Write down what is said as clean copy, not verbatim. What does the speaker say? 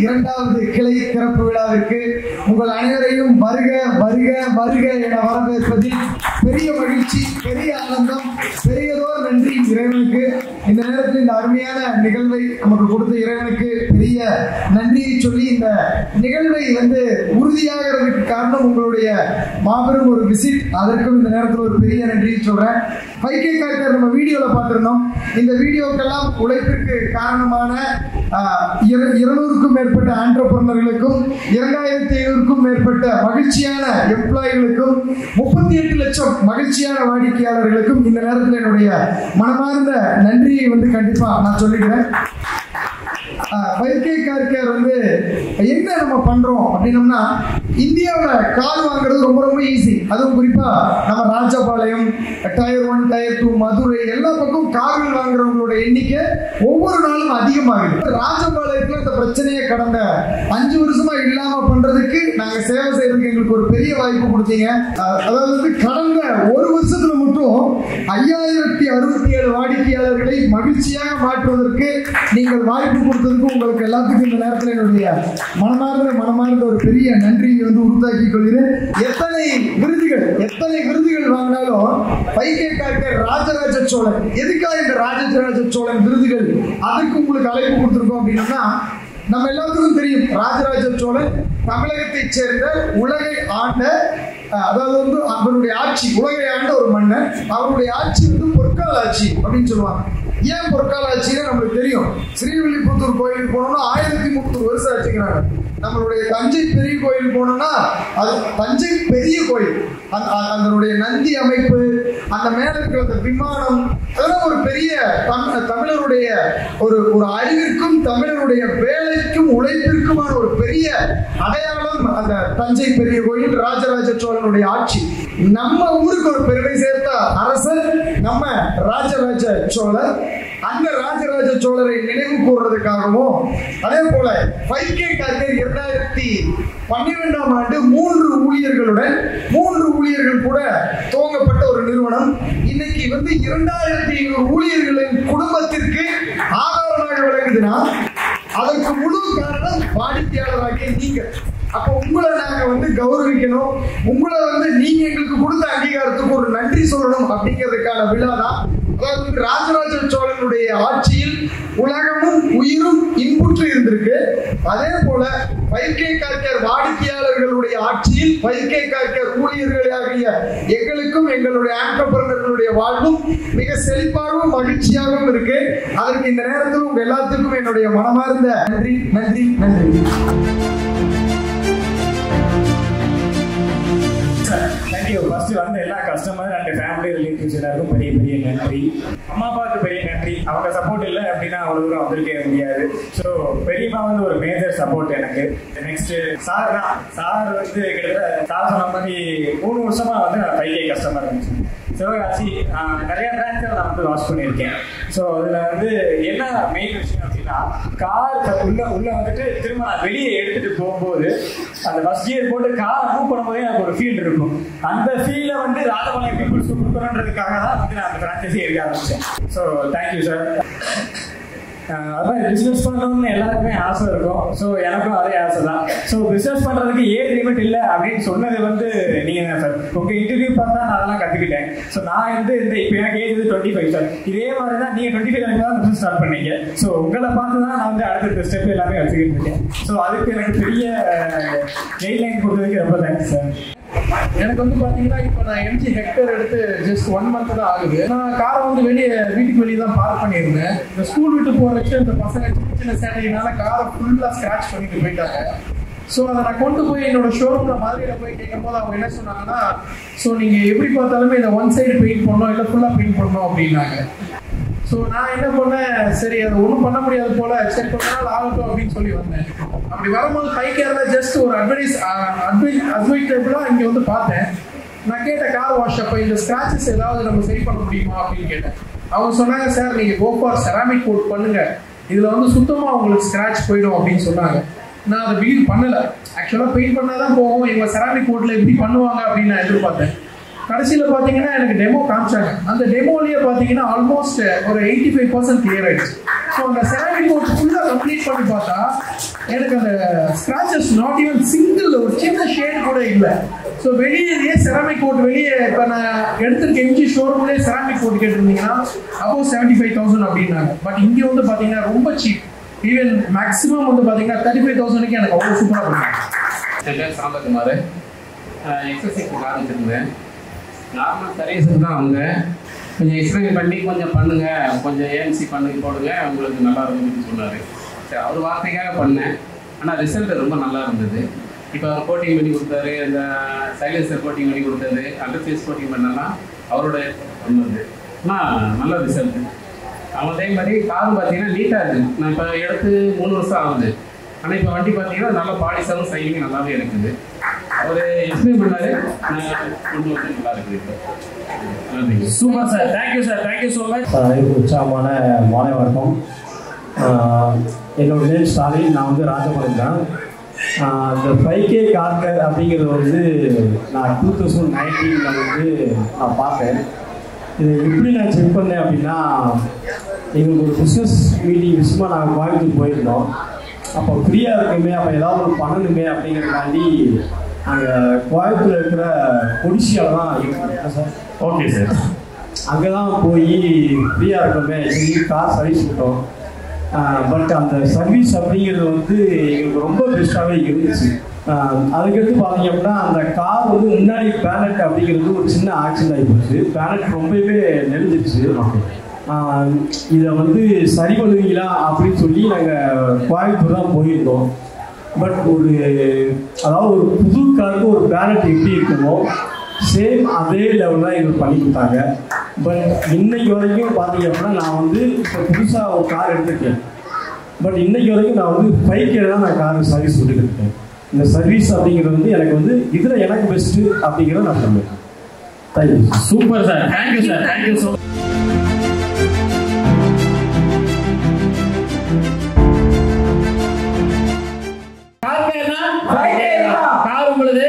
இரண்டாவது கிளை திறப்பு விழாவிற்கு உங்கள் அனைவரையும் வருக வருக வருக என வரவேற்பதில் பெரிய மகிழ்ச்சி, பெரிய ஆனந்தம், பெரியதோர் நன்றி இறைவனுக்கு. இந்த நேரத்தில் இந்த அருமையான நிகழ்வை நமக்கு கொடுத்த இறைவனுக்கு பெரிய நன்றியை சொல்லி, இந்த நிகழ்வை உறுதியாகிறதுக்கு காரணம் உங்களுடைய மாபெரும் ஒரு விசிட். அதற்கும் இந்த நேரத்தில் ஒரு பெரிய நன்றியை சொல்றேன். 5K கார்கர் நம்ம வீடியோல பார்த்திருந்தோம். இந்த வீடியோக்கெல்லாம் உழைப்பிற்கு காரணமான 200க்கும் மேற்பட்ட ஆண்டர்பிரனர்களுக்கும் 2500க்கும் மேற்பட்ட மகிழ்ச்சியான எம்ப்ளாயிகளுக்கும் 38 லட்சம் மகிழ்ச்சியான வாடிக்கையாளர்களுக்கும் இந்த நேரத்தில் என்னுடைய மனமார்ந்த நன்றியை கண்டிப்பா நான் சொல்லிக்கிறேன். 5K கார்கர் என்ன நம்ம பண்றோம் அப்படின்னம்னா, இந்தியாவில் கார் வாங்குறது ரொம்ப ரொம்ப ஈஸி. அதுவும் குறிப்பா நம்ம ராஜபாளையம், டயர் 1, டயர் 2, மதுரை எல்லா பக்கம் கார்கள் வாங்குறவங்களோட எண்ணிக்கை ஒவ்வொரு நாளும் அதிகமாகுது. ராஜபாளையத்துல இந்த பிரச்சனையை கடந்த 5 வருஷமா இல்லாம பண்றதுக்கு நாங்க சேவை செய்யறதுக்கு எங்களுக்கு ஒரு பெரிய வாய்ப்பு கொடுத்தீங்க. அதாவது கடந்த ஒரு வருஷத்துல மட்டும் 5067 வாடிக்கையாளர்களை மகிழ்ச்சியாக மாற்றுவதற்கு நீங்கள் வாய்ப்பு கொடுத்ததுக்கு உங்களுக்கு எல்லாத்துக்கும் இந்த நேரத்தில் என்னுடைய மனமார்ந்த ஒரு பெரிய நன்றியை உருவாக்கி கொள்கிறேன். எத்தனை விருதுகள் வாங்கினாலும் 5K கார்கர் ராஜராஜ சோழன். எதுக்காக இந்த ராஜராஜ சோழன் விருதுகள் அதுக்கு உங்களுக்கு அழைப்பு கொடுத்திருக்கோம் அப்படின்னா, நம்ம எல்லாத்துக்கும் தெரியும் ராஜராஜ சோழன் தமிழகத்தை சேர்ந்த உலகை ஆண்ட, அதாவது அவருடைய ஆட்சி உலகை ஆண்ட ஒரு மன்னன். அவருடைய ஆட்சி பொற்கால ஆட்சி அப்படின்னு சொல்லுவாங்க. ஏன் பொற்கால ஆட்சின்னு நம்மளுக்கு தெரியும். ஸ்ரீவில்லிபுத்தூர் கோயிலுக்கு போனோம்னா 1300 வருஷம் ஆச்சுக்கிறாங்க. நம்மளுடைய தஞ்சை பெரிய கோயில் போனோம்னா அது தஞ்சை பெரிய கோயில். அதனுடைய நந்தி அமைப்பு, அந்த மேல இருக்கிற அந்த விமானம், அதெல்லாம் ஒரு பெரிய தமிழருடைய ஒரு அறிவிற்கும் தமிழருடைய வேலைக்கும் உழைப்பிற்குமான ஒரு பெரிய அடையாளம் அந்த தஞ்சை பெரிய கோயில், ராஜராஜ சோழனுடைய ஆட்சி. நம்ம ஊருக்கு ஒரு பெருமை சேர்த்த அரசர் நம்ம ராஜராஜ சோழர். அந்த ராஜராஜ சோழரை நினைவு கூறுறதுக்காகவும், அதே போல 5K கார்கர் 2012ஆம் ஆண்டு 3 ஊழியர்கள் கூட துவங்கப்பட்ட ஒரு நிறுவனம். இன்னைக்கு 2500 ஊழியர்களின் குடும்பத்திற்கு ஆதாரமாக விளங்குதுன்னா அதற்கு முழு காரணம் வாடிக்கையாளராகிய நீங்க. அப்போ உங்களை நாங்க கௌரவிக்கணும், உங்களை நீங்க எங்களுக்கு கொடுத்த அங்கீகாரத்துக்கு ஒரு நன்றி சொல்லணும் அப்படிங்கிறதுக்கான விழா தான். அதாவது ராஜராஜ சோழனுடைய ஆட்சியில் உலகமும் உயிரும் இன்புற்று இருந்திருக்கு. அதே போல 5K கார்கர் வாடிக்கையாளர்களுடைய ஆட்சியில் 5K கார்கர் ஊழியர்களாகிய எங்களுக்கும் எங்களுடைய ஆண்டர்பிரனர்களுடைய வாழ்வும் மிக செழிப்பாகவும் மகிழ்ச்சியாகவும் இருக்கு. அதற்கு இந்த நேரத்தில் உங்க எல்லாத்துக்கும் என்னுடைய மனமார்ந்த நன்றி நன்றி நன்றி. தேங்க்யூ. ஃபர்ஸ்ட் எல்லா கஸ்டமர் அண்ட் ஃபேமிலி ரிலேட்டிவ்ஸ் எல்லாருக்கும் பெரிய பெரிய நன்றி. அம்மா அப்பாவுக்கு பெரிய நன்றி. அவங்க சப்போர்ட் இல்லை அப்படின்னா அவ்வளோ தூரம் வந்திருக்கவே முடியாது. ஸோ பெரியம்மா ஒரு மேஜர் சப்போர்ட் எனக்கு. நெக்ஸ்ட் சார் தான். சார் கிட்டத்தட்ட சார் சொன்ன மாதிரி 3 வருஷமா நான் 5K கஸ்டமர் இருந்துச்சு. சிவகாசி நிறைய பிரான்ச்சை நான் வாஷ் பண்ணியிருக்கேன். ஸோ அதில் என்ன மெயின் விஷயம் அப்படின்னா, கார் உள்ள திரும்ப நான் வெளியே எடுத்துட்டு போகும்போது அந்த ஃபர்ஸ்ட் கியர் போட்டு கார் மூவ் பண்ணும்போதே எனக்கு ஒரு ஃபீல் இருக்கும். அந்த ஃபீலை ராஜபாளையம் பீப்புள்ஸ்க்கு கொடுக்கணுன்றதுக்காக தான் நான் அந்த பிரான்ச்சைஸே எடுக்க ஆரம்பித்தேன். So thank you sir. அதான் பிஸ்னஸ் பண்ணணும்னு எல்லாருக்குமே ஆசை இருக்கும். ஸோ எனக்கும் அதே ஆசை தான். ஸோ பிஸ்னஸ் பண்ணுறதுக்கு ஏஜ் லிமிட் இல்லை அப்படின்னு சொன்னது நீங்கள் தான் சார். உங்கள் இன்டர்வியூ பார்த்தா நான் அதெல்லாம் கற்றுக்கிட்டேன். ஸோ நான் இப்போ எனக்கு ஏஜ் 25 சார். இதே மாதிரி தான் நீங்கள் 25 தான் பிஸ்னஸ் ஸ்டார்ட் பண்ணீங்க. ஸோ உங்களை பார்த்து தான் நான் அடுத்த ஸ்டெப் எல்லாமே வச்சுக்கிட்டு இருக்கேன். ஸோ அதுக்கு எனக்கு பெரிய கைட்லைன் கொடுத்ததுக்கு ரொம்ப தேங்க்ஸ் சார். எனக்கு பார்த்தீங்கன்னா இப்போ நான் MG ஹெக்டர் எடுத்து ஜஸ்ட் 1 month தான் ஆகுது. நான் காரை வீட்டுக்கு வெளியே தான் பார்க் பண்ணியிருந்தேன். இந்த ஸ்கூல் விட்டு போகிறச்சு இந்த பசங்க சின்ன சேட்டையினால காரை ஃபுல்லாக ஸ்க்ராட்ச் பண்ணிட்டு போயிட்டாங்க. ஸோ அதை நான் கொண்டு போய் என்னோட ஷோரூமில் மதுரையில் போய் கேட்கும்போது அவங்க என்ன சொன்னாங்கன்னா, ஸோ நீங்கள் எப்படி பார்த்தாலுமே இதை 1 side பெயிண்ட் பண்ணணும், இல்லை ஃபுல்லாக பெயிண்ட் பண்ணணும் அப்படின்னாங்க. ஸோ நான் என்ன பண்ணேன், சரி அதை ஒன்றும் பண்ண முடியாது போல, சரி கொஞ்ச நாள் ஆகட்டும் அப்படின்னு சொல்லி வந்தேன். அப்படி வரும்போது 5Kல ஜஸ்ட் ஒரு அட்வைட்டபிளாக இங்கே பார்த்தேன். நான் கேட்டேன் கார் வாஷ் அப்போ இந்த ஸ்க்ராச்சஸ் ஏதாவது நம்ம சரி பண்ண முடியுமா அப்படின்னு கேட்டேன். அவங்க சொன்னாங்க, சார் நீங்கள் கோ ஃபார் செராமிக் கோட் பண்ணுங்க, இதில் சுத்தமாக உங்களுக்கு ஸ்க்ராட்ச் போயிடும் அப்படின்னு சொன்னாங்க. நான் அதை பிலீவ் பண்ணலை. ஆக்சுவலாக பெயிண்ட் பண்ணால் தான் போகும், இவங்க செராமிக் கோட்டில் எப்படி பண்ணுவாங்க அப்படின்னு நான் எதிர்பார்த்தேன். கடைசியில் பார்த்தீங்கன்னா எனக்கு டெமோ காமிச்சாங்க. அந்த டெமோலேயே பார்த்தீங்கன்னா ஆல்மோஸ்ட் ஒரு 85% கிளியர் ஆயிடுச்சு. ஸோ அந்த செராமிக் கோட் ஃபுல்லாக கம்ப்ளீட் பண்ணி பார்த்தா எனக்கு அந்த ஸ்க்ராச்சஸ் நாட் ஈவன் சிங்கிள் ஒரு சின்ன ஷேட் கூட இல்லை. ஸோ வெளியே செராமிக் கோட் வெளியே இப்போ நான் எடுத்திருக்க எம்ஜி ஷோரூம்லேயே செராமிக் கோட் கேட்டிருந்தீங்கன்னா அப்போ 75,000 அப்படின்னாங்க. பட் இங்கே வந்து பார்த்தீங்கன்னா ரொம்ப சீப். ஈவன் மேக்ஸிமம் வந்து பார்த்தீங்கன்னா 35,000க்கு எனக்கு அவ்வளோ சூப்பராக பண்ணுவாங்க. என் பேர் சாந்தகுமார். எக்ஸசைஸ் ஆரம்பிச்சிருந்தேன். நார்மல் சர்வீஸுக்கு தான் வந்தேன். கொஞ்சம் எக்ஸ்பிளைன் பண்ணி கொஞ்சம் பண்ணுங்கள், கொஞ்சம் ஏஎம்சி பண்ணி போடுங்க, உங்களுக்கு நல்லா இருக்குன்னு சொன்னார். சரி, அவர் வார்த்தைக்காக பண்ணேன். ஆனால் ரிசல்ட் ரொம்ப நல்லா இருந்தது. இப்போ அவர் கோட்டிங் பண்ணி கொடுத்தாரு, இந்த சைலன்சர் கோட்டிங் பண்ணி கொடுத்தது, அண்டர்ஃபேஸ் கோட்டிங் பண்ணலாம் அவரோட பண்ணது. ஆனால் நல்ல ரிசல்ட்டு. அதே மாதிரி காரும் பார்த்தீங்கன்னா நீட்டாக இருக்குது. நான் இப்போ எடுத்து 3 வருஷம் ஆகுது. ஆனால் இப்போ வண்டி பார்த்தீங்கன்னா நல்ல பாலிசாவும் சைலிங் நல்லாவே இருக்குது. அவர் எக்ஸ்பிளைன் பண்ணாரு, கொண்டு வந்து நல்லா இருக்குது. இப்போ super sir, thank you sir, thank you so much. உற்சாகமான மாலை வணக்கம். என்னோட நேம் ஸ்டாலின். நான் வந்து ராஜபாளையம் தான். இந்த 5K கார்கர் அப்படிங்கிறது வந்து நான் 2019 வந்து நான் பார்த்தேன். இது எப்படி நான் செக் பண்ணேன் அப்படின்னா, எங்களுக்கு ஒரு பிஸ்னஸ் மீட்டிங் விஷயமா நாங்கள் கோயம்புத்தூர் போயிருந்தோம். அப்போ ஃப்ரீயாக இருக்குமே, அப்போ ஏதாவது ஒரு பண்ணணுமே அப்படிங்கிறதுக்காண்டி நாங்கள் கோயம்புத்தூர் இருக்கிற கொடிசியால் தான் இருக்கோம் சார். Okay sir. அங்கே தான் போய் ஃப்ரீயாக இருக்கோமே சரி கார் சர்வீஸ் விட்டோம். பட் அந்த சர்வீஸ் அப்படிங்கிறது வந்து எங்களுக்கு ரொம்ப பெஸ்ட்டாகவே இருந்துச்சு. அதுக்கடுத்து பார்த்தீங்க அப்படின்னா அந்த கார் வந்து முன்னாடி பேனட் அப்படிங்கிறது ஒரு சின்ன ஆக்சிடென்ட் ஆகி போச்சு. பேனட் ரொம்பவே நெருஞ்சிருச்சு. இதை வந்து சரி பண்ணுவீங்களா அப்படின்னு சொல்லி நாங்கள் கோயம்புத்தூர் தான் போயிருந்தோம். பட் அதாவது ஒரு புது காருக்கு ஒரு பேனட் எப்படி இருக்குமோ சேம் அதே லெவலில் தான் எங்களுக்கு பண்ணி கொடுத்தாங்க. பட் இன்னைக்கு வரைக்கும் பார்த்தீங்க அப்படின்னா நான் வந்து இப்போ புதுசாக ஒரு கார் எடுத்துருக்கேன். பட் இன்னைக்கு வரைக்கும் நான் வந்து 5K தான் நான் காருக்கு சர்வீஸ் விட்டுக்கிட்டு இருக்கேன். இந்த சர்வீஸ் அப்படிங்கிறது வந்து எனக்கு வந்து இதில் எனக்கு பெஸ்ட்டு அப்படிங்கிறத நான் சொல்லுவேன். Thank you. Super sir, thank you sir, thank you so much. Car உங்களுக்கு